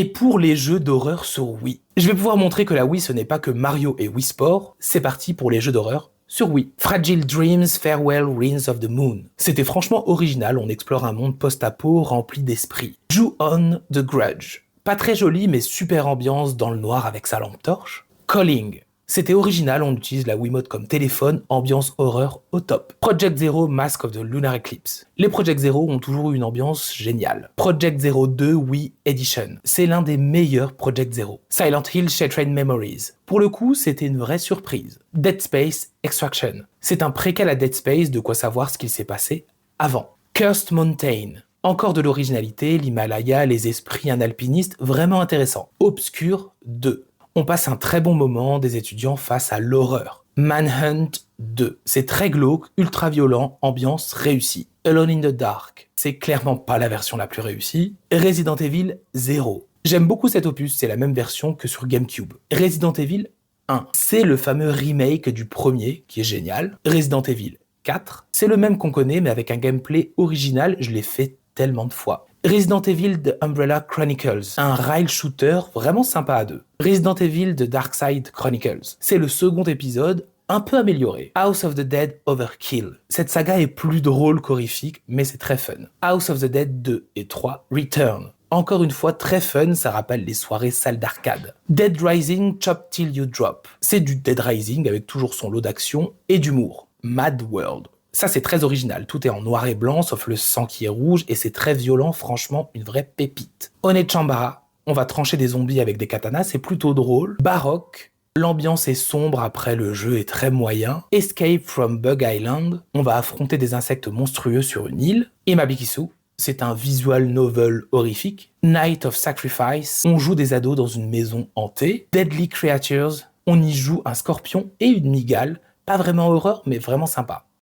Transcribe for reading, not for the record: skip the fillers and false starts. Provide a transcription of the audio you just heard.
Et pour les jeux d'horreur sur Wii, je vais pouvoir montrer que la Wii ce n'est pas que Mario et Wii Sport, c'est parti pour les jeux d'horreur sur Wii. Fragile Dreams, Farewell, Rings of the Moon. C'était franchement original, on explore un monde post-apo rempli d'esprit. Ju-On The Grudge. Pas très joli mais super ambiance dans le noir avec sa lampe torche. Calling. C'était original, on utilise la Wiimote comme téléphone, ambiance horreur au top. Project Zero Mask of the Lunar Eclipse. Les Project Zero ont toujours eu une ambiance géniale. Project Zero 2 Wii Edition. C'est l'un des meilleurs Project Zero. Silent Hill Shattered Memories. Pour le coup, c'était une vraie surprise. Dead Space Extraction. C'est un préquel à Dead Space, de quoi savoir ce qu'il s'est passé avant. Cursed Mountain. Encore de l'originalité, l'Himalaya, les esprits, un alpiniste, vraiment intéressant. Obscure 2. On passe un très bon moment des étudiants face à l'horreur. Manhunt 2. C'est très glauque, ultra violent, ambiance réussie. Alone in the Dark. C'est clairement pas la version la plus réussie. Resident Evil 0. J'aime beaucoup cet opus, c'est la même version que sur GameCube. Resident Evil 1. C'est le fameux remake du premier, qui est génial. Resident Evil 4. C'est le même qu'on connaît, mais avec un gameplay original, je l'ai fait tellement de fois. Resident Evil The Umbrella Chronicles, un rail shooter vraiment sympa à deux. Resident Evil The Dark Side Chronicles, c'est le second épisode, un peu amélioré. House of the Dead Overkill. Cette saga est plus drôle qu'horrifique, mais c'est très fun. House of the Dead 2 et 3 Return. Encore une fois très fun, ça rappelle les soirées salles d'arcade. Dead Rising Chop Till You Drop. C'est du Dead Rising avec toujours son lot d'action et d'humour. Mad World. Ça, c'est très original. Tout est en noir et blanc, sauf le sang qui est rouge, et c'est très violent, franchement, une vraie pépite. Onechambara, on va trancher des zombies avec des katanas, c'est plutôt drôle. Baroque, l'ambiance est sombre, après le jeu est très moyen. Escape from Bug Island, on va affronter des insectes monstrueux sur une île. Imabikisu, c'est un visual novel horrifique. Night of Sacrifice, on joue des ados dans une maison hantée. Deadly Creatures, on y joue un scorpion et une mygale, pas vraiment horreur, mais vraiment sympa.